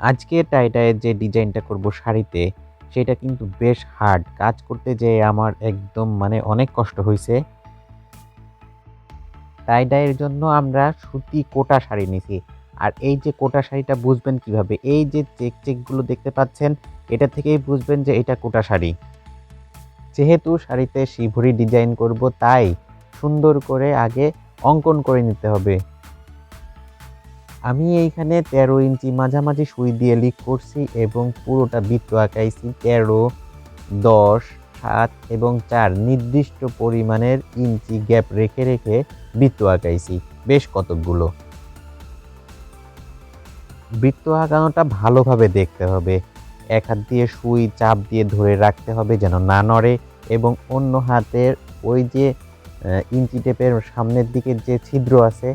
আজকে টাইডাইয়ের যে ডিজাইনটা করব শাড়িতে, সেটা কিন্তু বেশ হার্ড। কাজ করতে যেয়ে আমার একদম অনেক কষ্ট হইছে। টাইডাইয়ের জন্য আমরা সুতি কোটা শাড়ি নিছি। আর এই যে কোটা শাড়িটা বুঝবেন কিভাবে? এই যে চেকগুলো দেখতে পাচ্ছেন, এটা থেকেই বুঝবেন যে এটা কোটা শাড়ি। যেহেতু শাড়িতে শিবরি ডিজাইন করব, তাই সুন্দর করে আগে অঙ্কন করে নিতে হবে। আমি এইখানে ১৩ ইঞ্চি মাঝামাঝি সুই দিয়ে লিক করছি এবং পুরোটা বৃত্ত আঁকাইছি। ১৩, ১০, ৭ এবং ৪ নির্দিষ্ট পরিমাণের ইঞ্চি গ্যাপ রেখে রেখে বৃত্ত আঁকাইছি বেশ কতকগুলো। বৃত্ত আঁকানোটা ভালোভাবে দেখতে হবে। এক হাত দিয়ে সুই চাপ দিয়ে ধরে রাখতে হবে যেন না নড়ে, এবং অন্য হাতের ওই যে ইঞ্চি টেপের সামনের দিকে যে ছিদ্র আছে,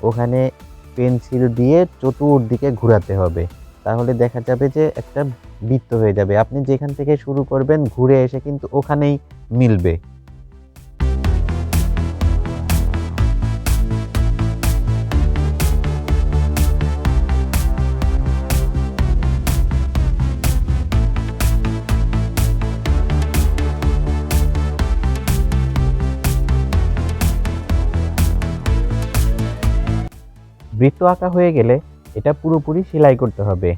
ওখানে পেন্সিল দিয়ে চতুর্দিকে ঘোরাতে হবে। তাহলে দেখা যাবে যে একটা বৃত্ত হয়ে যাবে। আপনি যেখান থেকে শুরু করবেন ঘুরে এসে কিন্তু ওখানেই মিলবে। বৃত্ত আঁকা হয়ে গেলে এটা পুরোপুরি সেলাই করতে হবে।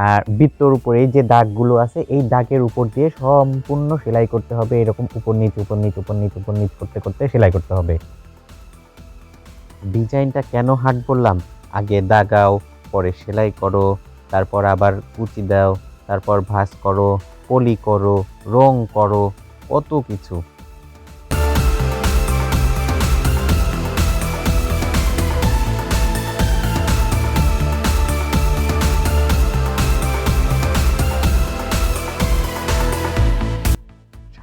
আর বৃত্তর উপরে যে দাগগুলো আছে, এই দাগের উপর দিয়ে সম্পূর্ণ সেলাই করতে হবে। এরকম উপর নিচ উপর নিচ উপর নিচ উপর নিচ করতে করতে সেলাই করতে হবে। ডিজাইনটা কেন হার্ড বললাম? আগে দাগাও, পরে সেলাই করো, তারপর আবার কুচি দাও, তারপর ভাঁজ করো, পলি করো, রং করো, কত কিছু।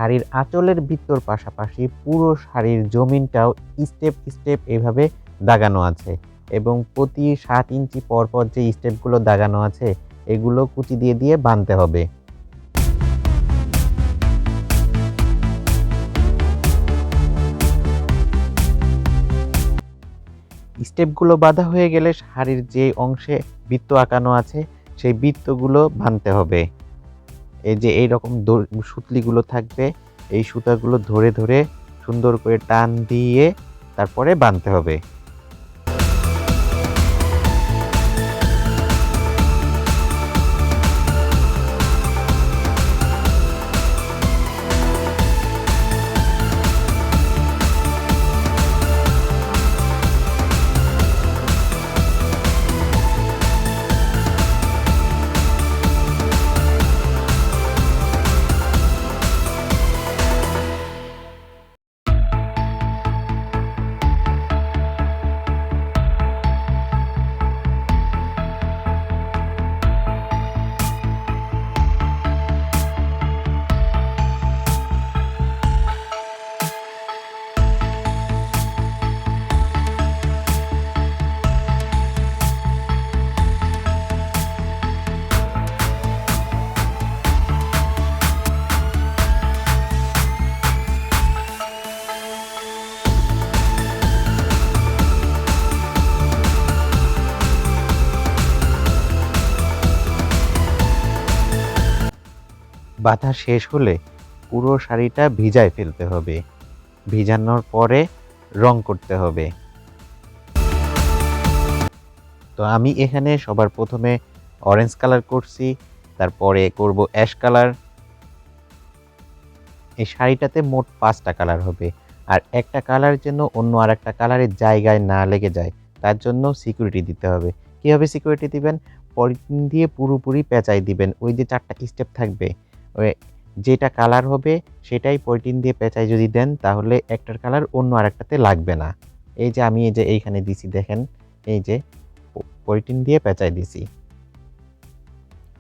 শাড়ির আঁচলের বৃত্তর পাশাপাশি পুরো শাড়ির জমিনটাও স্টেপ স্টেপ এভাবে দাগানো আছে, এবং প্রতি ৭ ইঞ্চি পর পর যে স্টেপগুলো দাগানো আছে, এগুলো কুচি দিয়ে দিয়ে বাঁধতে হবে। স্টেপগুলো বাঁধা হয়ে গেলে শাড়ির যে অংশে বৃত্ত আঁকানো আছে, সেই বৃত্তগুলো বাঁধতে হবে। এই যে এইরকম সুতলিগুলো থাকবে, এই সুতাগুলো ধরে ধরে সুন্দর করে টান দিয়ে তারপরে বাঁধতে হবে। বাঁধা শেষ হলে পুরো শাড়িটা ভিজায় ফেলতে হবে। ভিজানোর পরে রং করতে হবে। তো আমি এখানে সবার প্রথমে অরেঞ্জ কালার করছি, তারপরে করব অ্যাশ কালার। এই শাড়িটাতে মোট 5টা কালার হবে। আর একটা কালার যেন অন্য আর একটা কালারের জায়গায় না লেগে যায়, তার জন্য সিকিউরিটি দিতে হবে। কীভাবে সিকিউরিটি দিবেন? পলিথিন দিয়ে পুরোপুরি পেঁচাই দিবেন। ওই যে 4টা স্টেপ থাকবে, ওই যেটা কালার হবে সেটাই পলিথিন দিয়ে পেঁচাই যদি দেন, তাহলে একটার কালার অন্য আরেকটাতে লাগবে না। এই যে আমি এই যে এইখানে দিছি দেখেন, এই যে পলিথিন দিয়ে পেঁচাই দিছি।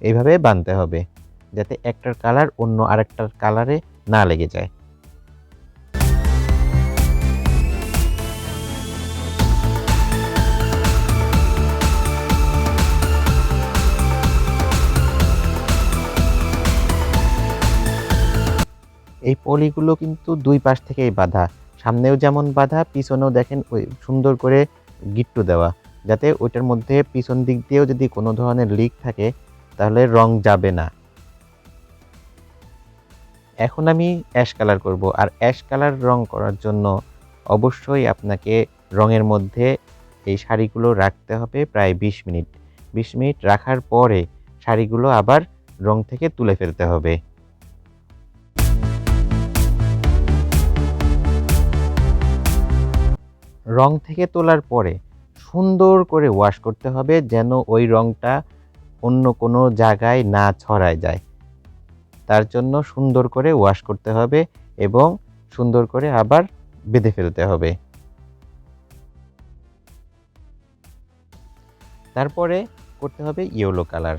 এইভাবে বাঁধতে হবে যাতে একটার কালার অন্য আরেকটার কালারে না লেগে যায়। এই পলিগুলো কিন্তু ২ পাশ থেকেই বাঁধা। সামনেও যেমন বাঁধা, পিছনেও দেখেন ওই সুন্দর করে গিট্টু দেওয়া। যাতে ওইটার মধ্যে পিছন দিক দিয়েও যদি কোনো ধরনের লিক থাকে, তাহলে রং যাবে না। এখন আমি অ্যাশ কালার করব, আর অ্যাশ কালার রং করার জন্য অবশ্যই আপনাকে রঙের মধ্যে এই শাড়িগুলো রাখতে হবে প্রায় 20 মিনিট। 20 মিনিট রাখার পরে শাড়িগুলো আবার রং থেকে তুলে ফেলতে হবে। রং থেকে তোলার পরে সুন্দর করে ওয়াশ করতে হবে, যেন ওই রংটা অন্য কোনো জায়গায় না ছড়ায় যায়। তার জন্য সুন্দর করে ওয়াশ করতে হবে এবং সুন্দর করে আবার বেঁধে ফেলতে হবে। তারপরে করতে হবে ইয়েলো কালার।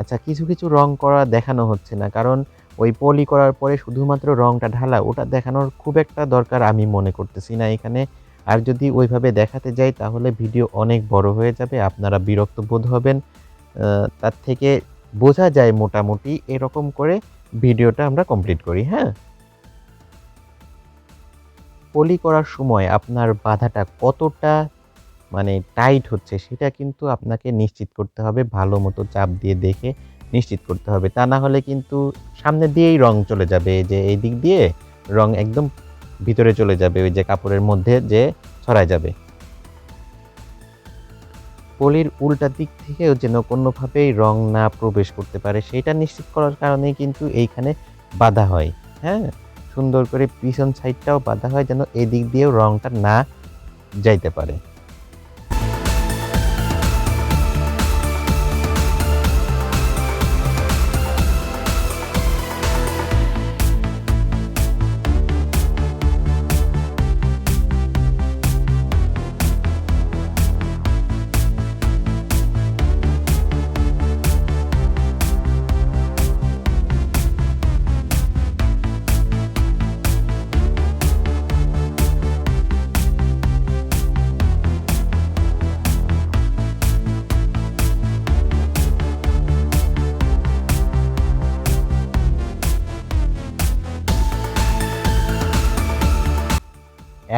আচ্ছা, কিছু কিছু রং করা দেখানো হচ্ছে না, কারণ ওই পলি করার পরে শুধুমাত্র রংটা ঢালা, ওটা দেখানোর খুব একটা দরকার আমি মনে করতেছি না এখানে। আর যদি ওইভাবে দেখাতে যাই তাহলে ভিডিও অনেক বড় হয়ে যাবে, আপনারা বিরক্ত বোধ হবেন। তার থেকে বোঝা যায় মোটামুটি এরকম করে ভিডিওটা আমরা কমপ্লিট করি, হ্যাঁ? পলি করার সময় আপনার বাঁধাটা কতটা মানে টাইট হচ্ছে সেটা কিন্তু আপনাকে নিশ্চিত করতে হবে, ভালো মতো চাপ দিয়ে দেখে নিশ্চিত করতে হবে। তা না হলে কিন্তু সামনে দিয়েই রং চলে যাবে, যে এই দিক দিয়ে রং একদম ভিতরে চলে যাবে, ওই যে কাপড়ের মধ্যে যে ছড়ায় যাবে। পলির উল্টা দিক থেকেও যেন কোনোভাবেই রং না প্রবেশ করতে পারে সেটা নিশ্চিত করার কারণেই কিন্তু এইখানে বাঁধা হয়, হ্যাঁ? সুন্দর করে পিছন সাইডটাও বাঁধা হয় যেন এদিক দিয়েও রংটা না যাইতে পারে।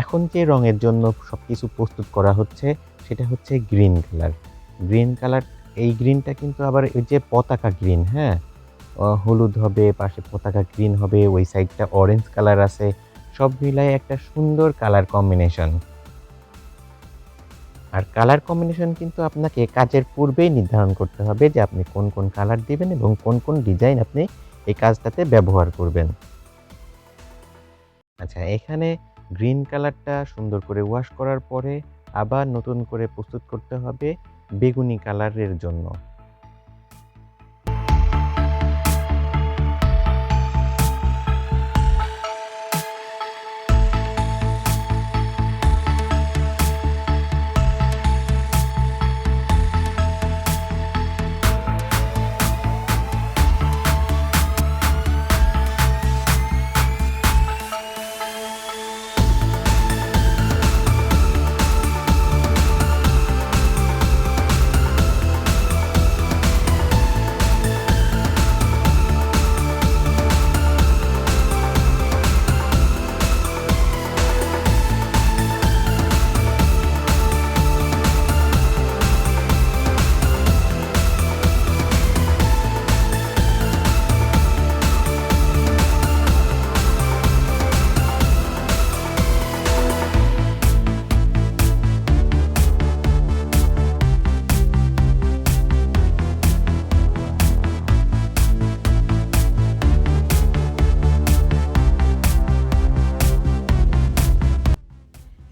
এখন যে রঙের জন্য সবকিছু প্রস্তুত করা হচ্ছে সেটা হচ্ছে গ্রিন কালার। গ্রিন কালার, এই গ্রিনটা কিন্তু আবার ওই যে পতাকা গ্রিন, হ্যাঁ? হলুদ হবে, পাশে পতাকা গ্রিন হবে, ওই সাইডটা অরেঞ্জ কালার আছে। সব মিলায়ে একটা সুন্দর কালার কম্বিনেশন। আর কালার কম্বিনেশন কিন্তু আপনাকে কাজের পূর্বেই নির্ধারণ করতে হবে যে আপনি কোন কোন কালার দিবেন এবং কোন কোন ডিজাইন আপনি এই কাজটাতে ব্যবহার করবেন। আচ্ছা, এখানে গ্রিন কালারটা সুন্দর করে ওয়াশ করার পরে আবার নতুন করে প্রস্তুত করতে হবে বেগুনি কালারের জন্য।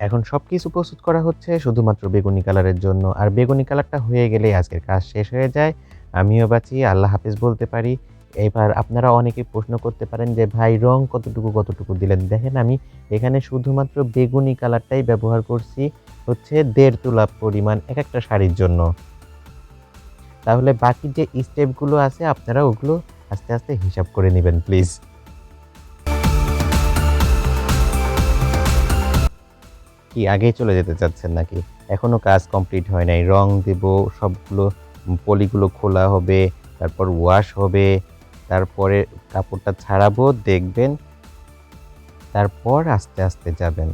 এখন সবকিছু প্রস্তুত করা হচ্ছে শুধুমাত্র বেগুনি কালারের জন্য। আর বেগুনি কালারটা হয়ে গেলেই আজকের কাজ শেষ হয়ে যায়। আমিও বাঁচি, আল্লাহ হাফেজ বলতে পারি। এবার আপনারা অনেকেই প্রশ্ন করতে পারেন যে ভাই রং কতটুকু দিলেন? দেখেন আমি এখানে শুধুমাত্র বেগুনি কালারটাই ব্যবহার করছি হচ্ছে 1.5 তোলা পরিমাণ একেকটা শাড়ির জন্য। তাহলে বাকি যে স্টেপগুলো আছে আপনারা ওগুলো আস্তে আস্তে হিসাব করে নিবেন প্লিজ। কি আগেই চলে যেতে চাচ্ছেন নাকি? এখনো কাজ কমপ্লিট হয় নাই। রং দেব, সবগুলো পলিগুলো খোলা হবে, তারপর ওয়াশ হবে, তারপরে কাপড়টা ছাড়াবো দেখবেন, তারপর আস্তে আস্তে যাবেন।